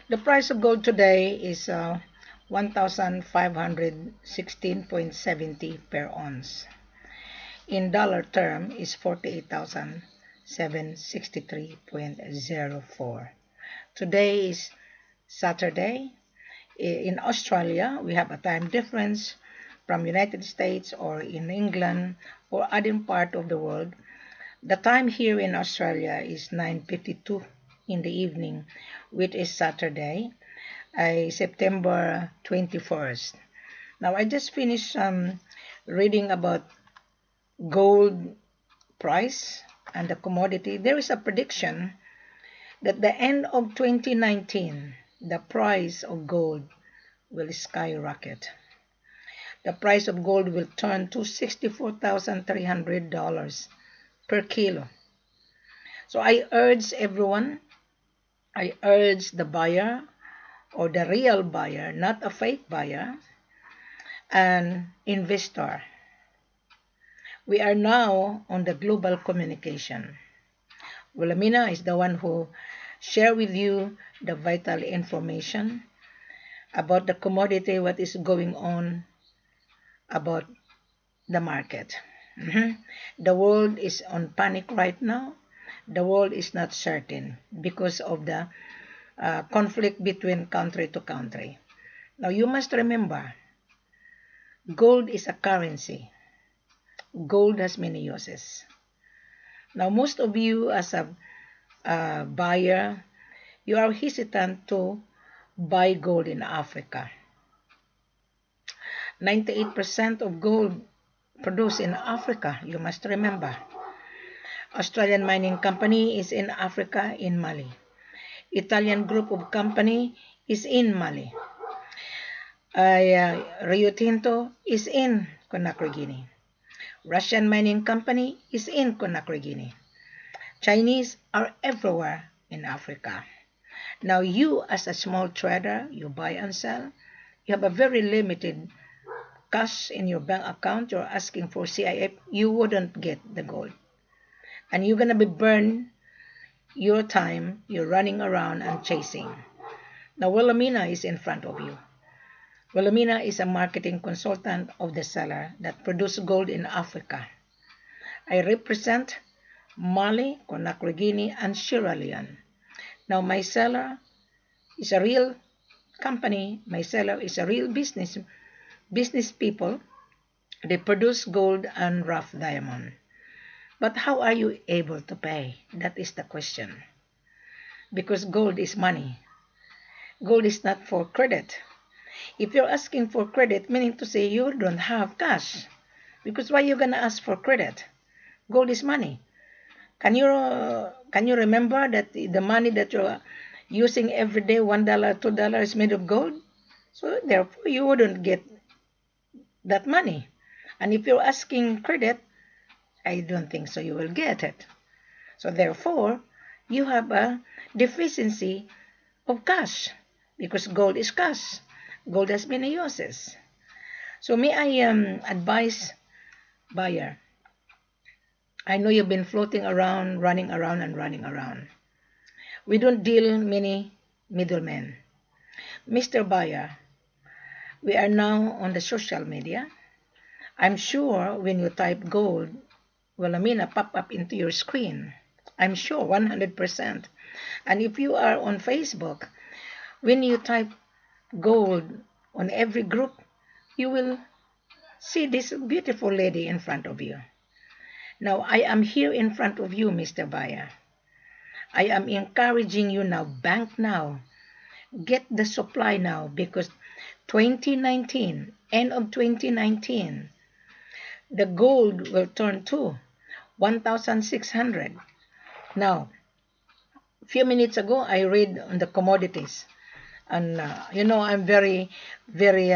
The price of gold today is 1,516.70 per ounce. In dollar term is 48,763.04. Today is Saturday. In Australia, we have a time difference from United States or in England or other part of the world. The time here in Australia is 9:52 in the evening, which is Saturday, September 21st. Now, I just finished reading about gold price and the commodity. There is a prediction that the end of 2019, the price of gold will skyrocket. The price of gold will turn to $64,300 per kilo. So I urge everyone, I urge the buyer or the real buyer, not a fake buyer, and investor. We are now on the global communication. Wilhelmina is the one who share with you the vital information about the commodity, what is going on about the market. The world is on panic right now. The world is not certain because of the conflict between country to country. Now you must remember, gold is a currency. Gold has many uses. Now most of you as a buyer, you are hesitant to buy gold in Africa. 98% of gold produced in Africa, you must remember. Australian Mining Company is in Africa, in Mali. Italian group of company is in Mali. Rio Tinto is in Conakry, Guinea. Russian Mining Company is in Conakry, Guinea. Chinese are everywhere in Africa. Now you as a small trader, you buy and sell, you have a very limited cash in your bank account, you're asking for CIF, you wouldn't get the gold. And you're going to be burned your time, you're running around and chasing. Now Wilhelmina is in front of you. Wilhelmina is a marketing consultant of the seller that produce gold in Africa. I represent Mali, Conakry, Guinea, and Sierra Leone. Now my seller is a real company. My seller is a real business people. They produce gold and rough diamond. But how are you able to pay? That is the question. Because gold is money. Gold is not for credit. If you're asking for credit, meaning to say you don't have cash. Because why are you going to ask for credit? Gold is money. Can you remember that the money that you're using every day, $1, $2 is made of gold? So therefore you wouldn't get that money. And if you're asking credit, I don't think so you will get it. So therefore, you have a deficiency of cash because gold is cash. Gold has many uses. So may I advise buyer? I know you've been floating around, running around and running around. We don't deal many middlemen. Mr. Buyer, we are now on the social media. I'm sure when you type gold, Wilhelmina pop up into your screen. I'm sure 100%. And if you are on Facebook, when you type gold on every group, you will see this beautiful lady in front of you. Now, I am here in front of you, Mr. Buyer. I am encouraging you now, bank now. Get the supply now because 2019, end of 2019, the gold will turn to 1,600. Now, a few minutes ago, I read on the commodities. And, I'm very, very,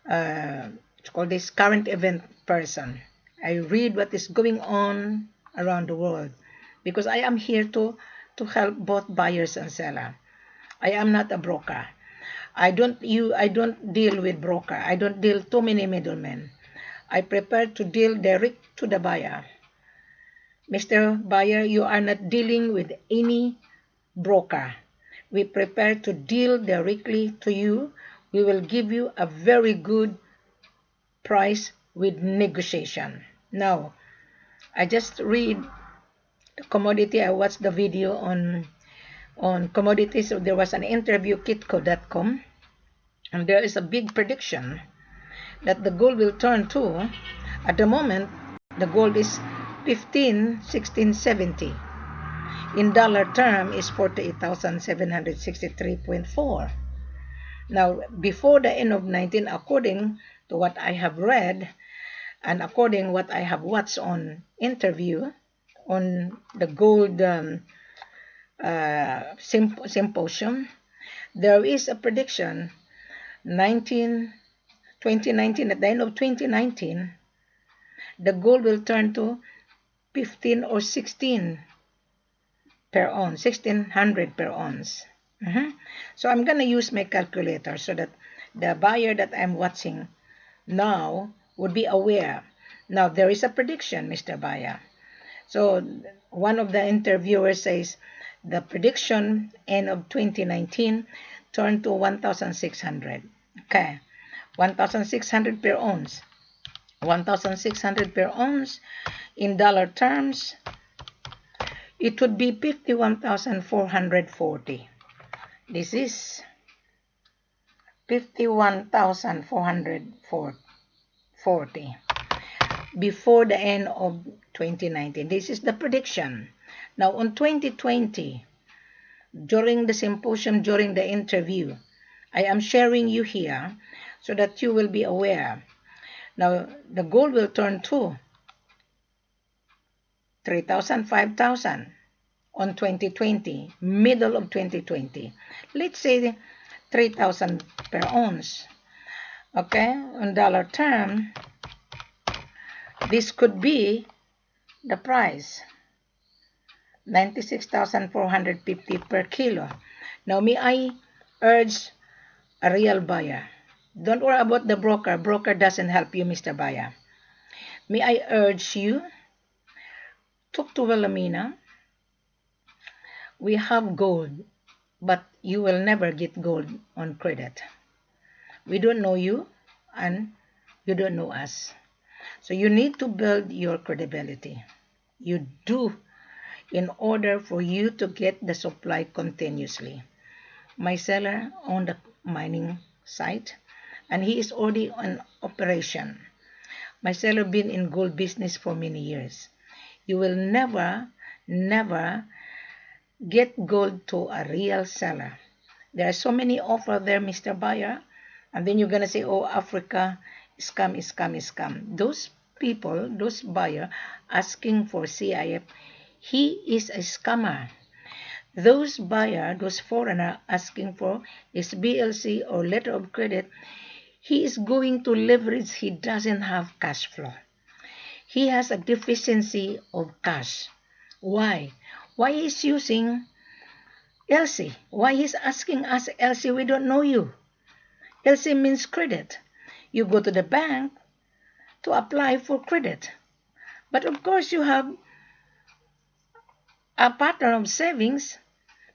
it's called this current event person. I read what is going on around the world because I am here to help both buyers and seller. I am not a broker. I don't deal with broker. I don't deal too many middlemen. I prefer to deal direct to the buyer. Mr. Buyer, you are not dealing with any broker. we prepare to deal directly to you. We will give you a very good price with negotiation. Now, I just read the commodity. I watched the video on commodities. So there was an interview, kitco.com, and there is a big prediction that the gold will turn to, at the moment, the gold is 15, 16, 70. In dollar term is 48,763.4. Now, before the end of 19, according to what I have read and according what I have watched on interview on the gold symposium, there is a prediction 2019, at the end of 2019, the gold will turn to 15 or 16 per ounce, 1600 per ounce. So I'm going to use my calculator so that the buyer that I'm watching now would be aware. Now, there is a prediction, Mr. Buyer. So one of the interviewers says the prediction end of 2019 turned to 1,600. Okay, 1,600 per ounce. 1,600 per ounce in dollar terms, it would be 51,440. This is 51,440 before the end of 2019. This is the prediction. Now, on 2020, during the symposium, during the interview, I am sharing you here so that you will be aware. Now, the gold will turn to 3,000, 5,000 on 2020, middle of 2020. Let's say 3,000 per ounce. Okay, on dollar term, this could be the price, 96,450 per kilo. Now, may I urge a real buyer? Don't worry about the broker. Broker doesn't help you, Mr. Buyer. May I urge you, talk to Wilhelmina. We have gold, but you will never get gold on credit. We don't know you, and you don't know us. So you need to build your credibility. You do, in order for you to get the supply continuously. My seller on the mining site, and he is already on operation. My seller been in gold business for many years. You will never get gold to a real seller. There are so many offers there, Mr. Buyer, and then you're gonna say, "Oh, Africa, scam, scam, scam." Those people, those buyer asking for CIF, he is a scammer. Those buyer, those foreigner asking for his BLC or letter of credit, he is going to leverage. He doesn't have cash flow. He has a deficiency of cash. Why? Why he's using LC? Why he's asking us LC? We don't know you. LC means credit. You go to the bank to apply for credit. But of course you have a pattern of savings,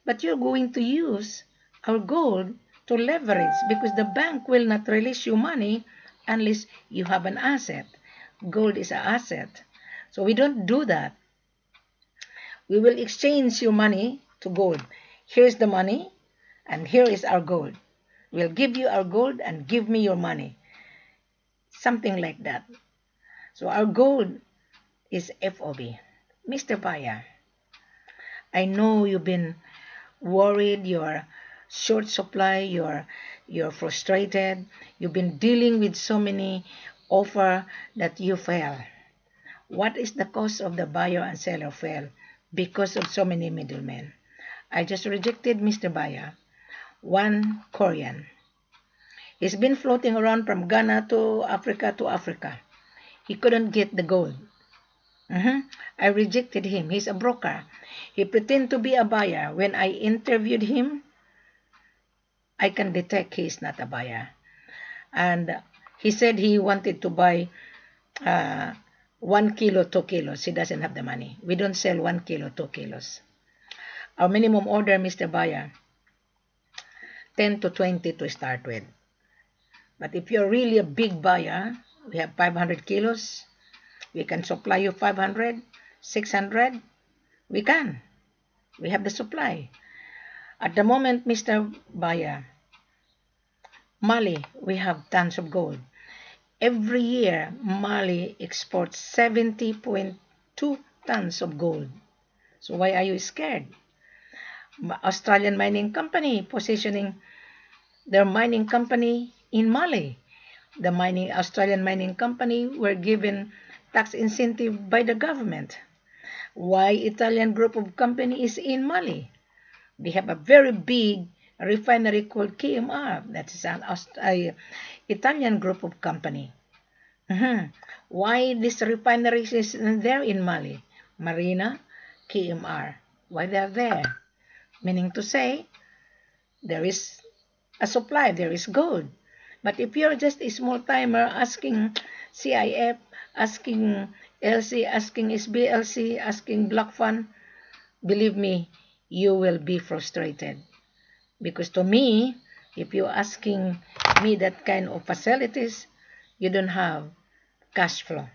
but you're going to use our gold to leverage because the bank will not release you money unless you have an asset. Gold is an asset. So we don't do that. We will exchange your money to gold. Here's the money and here is our gold. We'll give you our gold and give me your money. Something like that. So our gold is FOB. Mr. Buyer, I know you've been worried, you're short supply, you're frustrated, you've been dealing with so many offers that you fail. What is the cause of the buyer and seller fail? Because of so many middlemen. I just rejected Mr. Buyer, one Korean. He's been floating around from Ghana to Africa. He couldn't get the gold. I rejected him. He's a broker. He pretended to be a buyer. When I interviewed him, I can detect he's not a buyer. And he said he wanted to buy 1 kilo, 2 kilos. He doesn't have the money. We don't sell 1 kilo, 2 kilos. Our minimum order, Mr. Buyer, 10 to 20 to start with. But if you're really a big buyer, we have 500 kilos, we can supply you 500, 600, we can. We have the supply. At the moment, Mr. Buyer, Mali, we have tons of gold. Every year, Mali exports 70.2 tons of gold. So why are you scared? Australian mining company positioning their mining company in Mali. The Australian mining company were given tax incentive by the government. Why Italian group of company is in Mali? They have a very big refinery called KMR. That is an Italian group of company. Why this refinery is there in Mali? Marina, KMR. Why they are there? Meaning to say, there is a supply, there is gold. But if you're just a small timer asking CIF, asking LC, asking SBLC, asking Block Fund, believe me, you will be frustrated. Because to me, if you're asking me that kind of facilities, you don't have cash flow.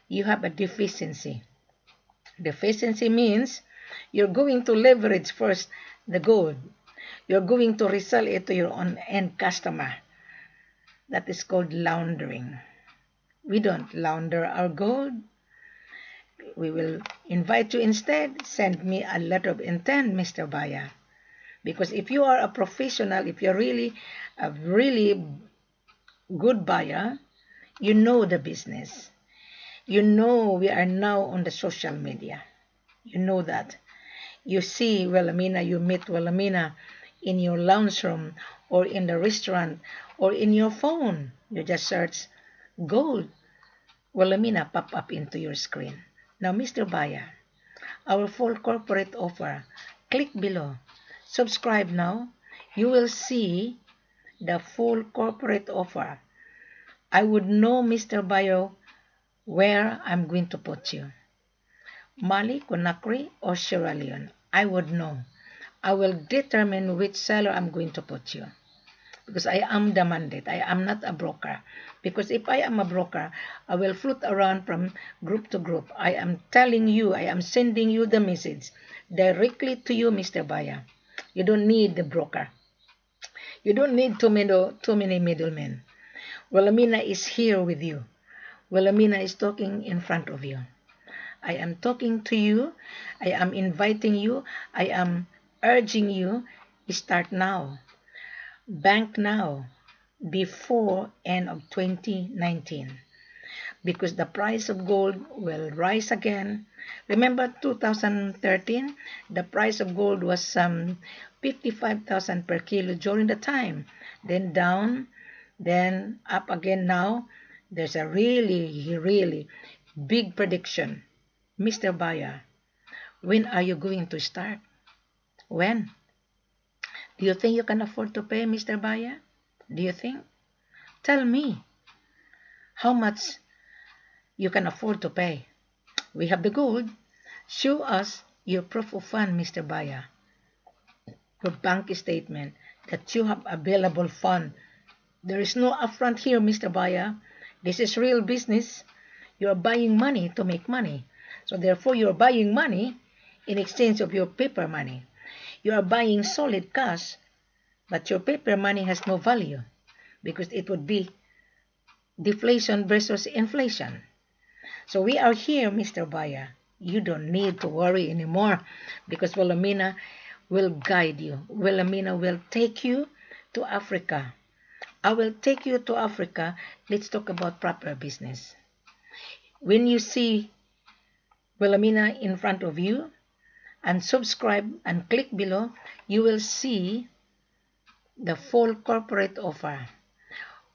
You have a deficiency. Deficiency means you're going to leverage first the gold. You're going to resell it to your own end customer. That is called laundering. We don't launder our gold. We will invite you instead. Send me a letter of intent, Mr. Buyer. Because if you are a professional, if you're really a really good buyer, you know the business. You know we are now on the social media. You know that. You see Wilhelmina, you meet Wilhelmina in your lounge room or in the restaurant or in your phone. You just search gold. Wilhelmina pop up into your screen. Now, Mr. Buyer, our full corporate offer. Click below. Subscribe now. You will see the full corporate offer. I would know, Mr. Buyer, where I'm going to put you. Mali, Conakry, or Sierra Leone. I would know. I will determine which seller I'm going to put you. Because I am the mandate. I am not a broker. Because if I am a broker, I will float around from group to group. I am telling you, I am sending you the message directly to you, Mr. Buyer. You don't need the broker. You don't need too many middlemen. Wilhelmina is here with you. Wilhelmina is talking in front of you. I am talking to you. I am inviting you. I am urging you. Start now. Bank now. Before end of 2019. Because the price of gold will rise again. Remember 2013? The price of gold was 55,000 per kilo during the time. Then down, then up again now. There's a really, really big prediction. Mr. Buyer, when are you going to start? When? Do you think you can afford to pay, Mr. Buyer? Do you think? Tell me how much you can afford to pay. We have the gold. Show us your proof of fund, Mr. Buyer. Your bank statement that you have available fund. There is no upfront here, Mr. Buyer. This is real business. You are buying money to make money. So therefore, you are buying money in exchange of your paper money. You are buying solid cash, but your paper money has no value because it would be deflation versus inflation. So we are here, Mr. Buyer. You don't need to worry anymore because Wilhelmina will guide you. Wilhelmina will take you to Africa. I will take you to Africa. Let's talk about proper business. When you see Wilhelmina in front of you and subscribe and click below, you will see the full corporate offer.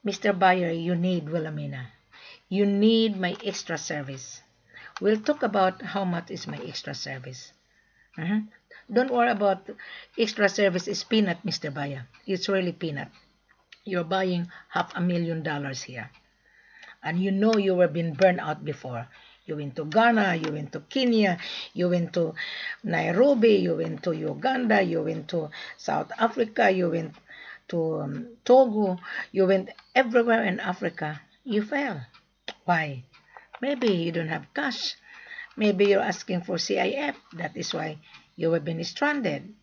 Mr. Buyer, you need Wilhelmina. You need my extra service. We'll talk about how much is my extra service. Don't worry about extra service is peanut, Mr. Buyer. It's really peanut. You're buying $500,000 here. And you know you were being burned out before. You went to Ghana, you went to Kenya, you went to Nairobi, you went to Uganda, you went to South Africa, you went to Togo, you went everywhere in Africa. You fail. Why? Maybe you don't have cash. Maybe you're asking for CIF. That is why you have been stranded.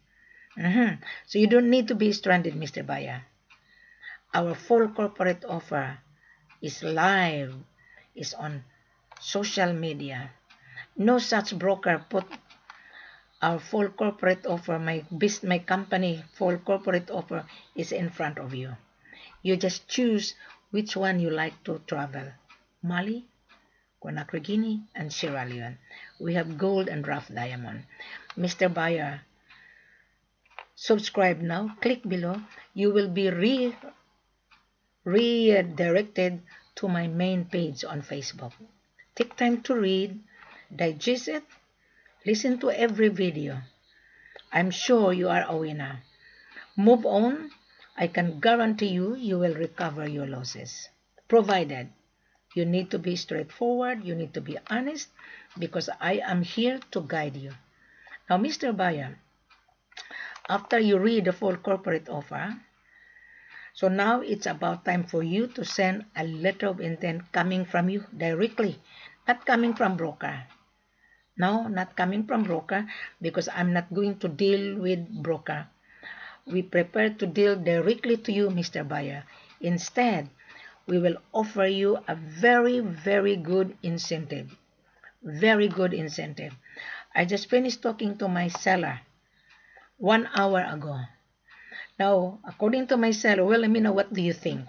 So you don't need to be stranded, Mr. Baya. Our full corporate offer is live, is on social media. No such broker put our full corporate offer, my company full corporate offer is in front of you. You just choose which one you like to travel. Mali, Conakry, Guinea, and Sierra Leone. We have gold and rough diamond. Mr. Buyer, subscribe now. Click below. You will be redirected to my main page on Facebook. Take time to read, digest it, listen to every video. I'm sure you are a winner. Move on. I can guarantee you, you will recover your losses. Provided you need to be straightforward, you need to be honest, because I am here to guide you. Now, Mr. Buyer, after you read the full corporate offer, so now it's about time for you to send a letter of intent coming from you directly, not coming from broker. No, not coming from broker, because I'm not going to deal with broker. We prepare to deal directly to you, Mr. Buyer. Instead, we will offer you a very, very good incentive. Very good incentive. I just finished talking to my seller 1 hour ago. Now, according to my seller, Wilhelmina, what do you think?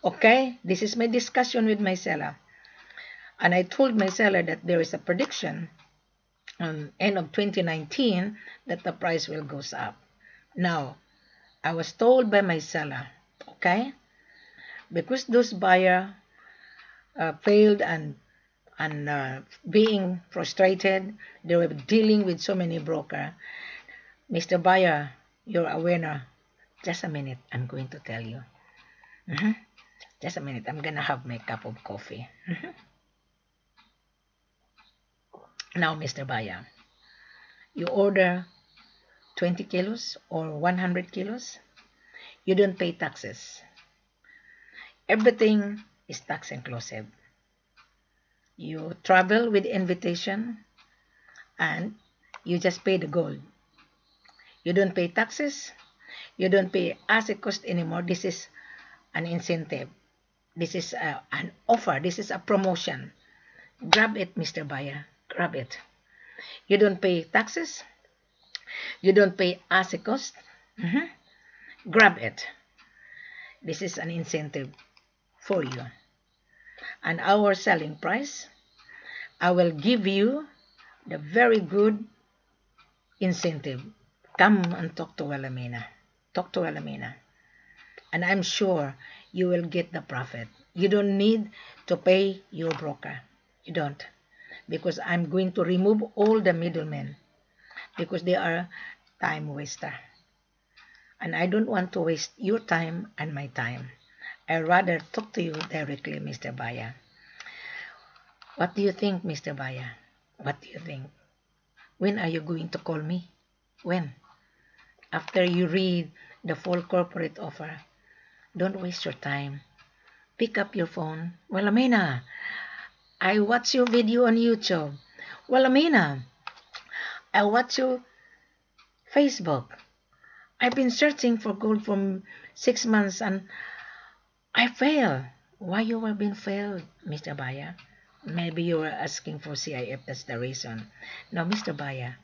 Okay, this is my discussion with my seller. And I told my seller that there is a prediction on end of 2019 that the price will go up. Now, I was told by my seller, okay, because those buyer failed and being frustrated, they were dealing with so many broker. Mr. Buyer, you're a winner. Just a minute, I'm going to tell you. Just a minute, I'm gonna have my cup of coffee. Now, Mr. Buyer, you order 20 kilos or 100 kilos, you don't pay taxes. Everything is tax inclusive. You travel with invitation and you just pay the gold. You don't pay taxes. You don't pay asset cost anymore. This is an incentive. This is an offer. This is a promotion. Grab it, Mr. Buyer. Grab it. You don't pay taxes. You don't pay asset cost. Grab it. This is an incentive for you. And our selling price, I will give you the very good incentive. Come and talk to Wilhelmina. Talk to Wilhelmina. And I'm sure you will get the profit. You don't need to pay your broker. You don't. Because I'm going to remove all the middlemen. Because they are time waster. And I don't want to waste your time and my time. I'd rather talk to you directly, Mr. Buyer. What do you think, Mr. Buyer? What do you think? When are you going to call me? When? After you read the full corporate offer. Don't waste your time. Pick up your phone. Wilhelmina, I watch your video on YouTube. Wilhelmina, I watch your Facebook. I've been searching for gold for 6 months and I failed. Why you have been failed, Mr. Buyer? Maybe you were asking for CIF, that's the reason. Now, Mr. Buyer,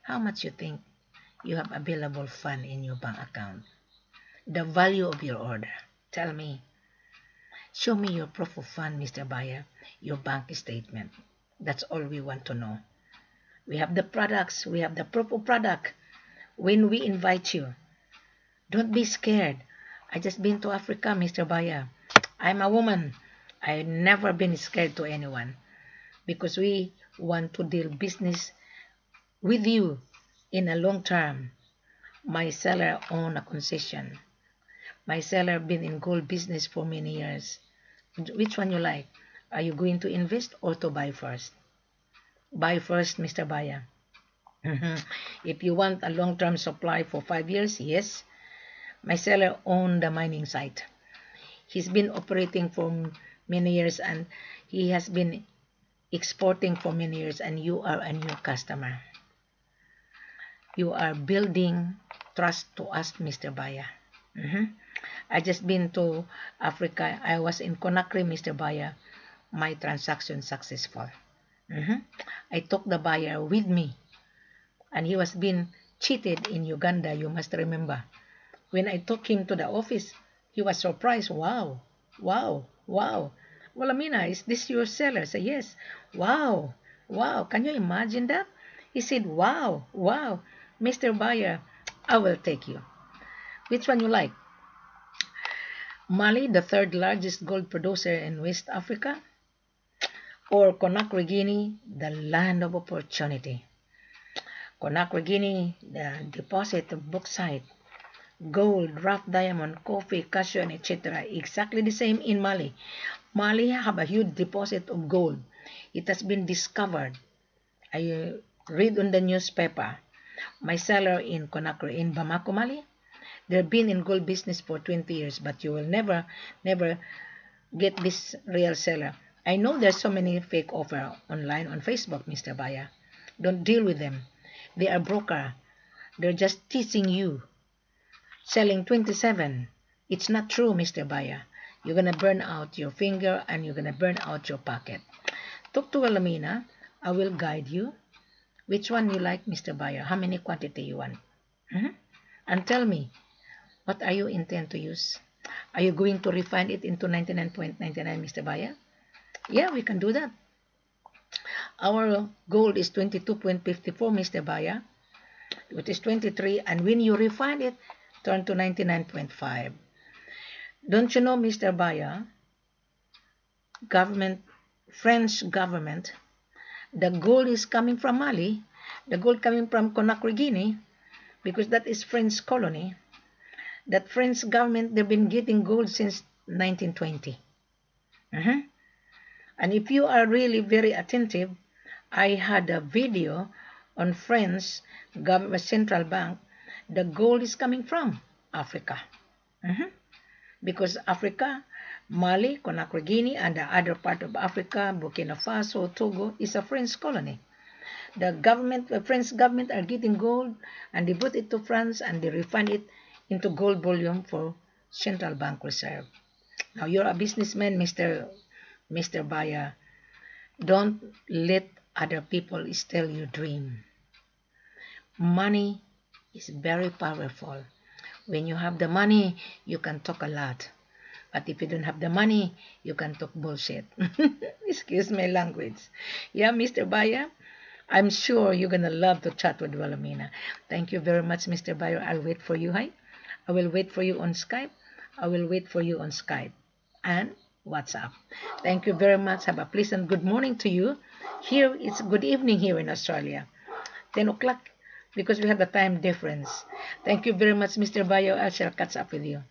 how much you think you have available fund in your bank account? The value of your order. Tell me. Show me your proof of fund, Mr. Buyer, your bank statement. That's all we want to know. We have the products. We have the proof of product. When we invite you, don't be scared. I just been to Africa, Mr. Buyer. I'm a woman. I've never been scared to anyone because we want to deal business with you in a long term. My seller own a concession. My seller been in gold business for many years. Which one you like? Are you going to invest or to buy first? Buy first, Mr. Buyer. If you want a long-term supply for 5 years, yes. My seller owned the mining site. He's been operating for many years and he has been exporting for many years, and you are a new customer. You are building trust to us, Mr. Baya. I just been to Africa. I was in Conakry, Mr. Baya. My transaction successful. I took the buyer with me, and he was being cheated in Uganda, you must remember. When I took him to the office, he was surprised. Wow, wow, wow. Wilhelmina, is this your seller? I said, yes. Wow, wow. Can you imagine that? He said, wow, wow. Mr. Buyer, I will take you. Which one you like? Mali, the third largest gold producer in West Africa? Or Conakry, Guinea, the land of opportunity? Conakry, Guinea, the deposit of bauxite, gold, rough diamond, coffee, cashew, and etc. Exactly the same in Mali. Mali have a huge deposit of gold. It has been discovered. I read on the newspaper. My seller in Conakry, in Bamako, Mali, they've been in gold business for 20 years, but you will never get this real seller. I know there's so many fake offer online on Facebook, Mr. Baya. Don't deal with them. They are broker. They're just teasing you. Selling 27. It's not true, Mr. Baya. You're going to burn out your finger and you're going to burn out your pocket. Talk to Wilhelmina. I will guide you. Which one you like, Mr. Buyer? How many quantity you want? And tell me, what are you intend to use? Are you going to refine it into 99.99, Mr. Buyer? Yeah, we can do that. Our gold is 22.54, Mr. Buyer. It is 23, and when you refine it, turn to 99.5. Don't you know, Mr. Buyer, French government, the gold is coming from Mali, the gold coming from Conakry, Guinea, because that is French colony. That French government, they've been getting gold since 1920. And if you are really very attentive, I had a video on French government central bank. The gold is coming from Africa. Because Africa, Mali, Conakry, Guinea, and the other part of Africa, Burkina Faso, Togo, is a French colony. The French government are getting gold, and they put it to France, and they refine it into gold bullion for central bank reserve. Now, you're a businessman, Mr. Buyer. Don't let other people steal your dream. Money is very powerful. When you have the money, you can talk a lot. But if you don't have the money, you can talk bullshit. Excuse my language. Yeah, Mr. Buyer, I'm sure you're going to love to chat with Wilhelmina. Thank you very much, Mr. Buyer. I'll wait for you, hi? I will wait for you on Skype. I will wait for you on Skype and WhatsApp. Thank you very much. Have a pleasant good morning to you. Here, it's good evening here in Australia. 10 o'clock because we have the time difference. Thank you very much, Mr. Bayo. I shall catch up with you.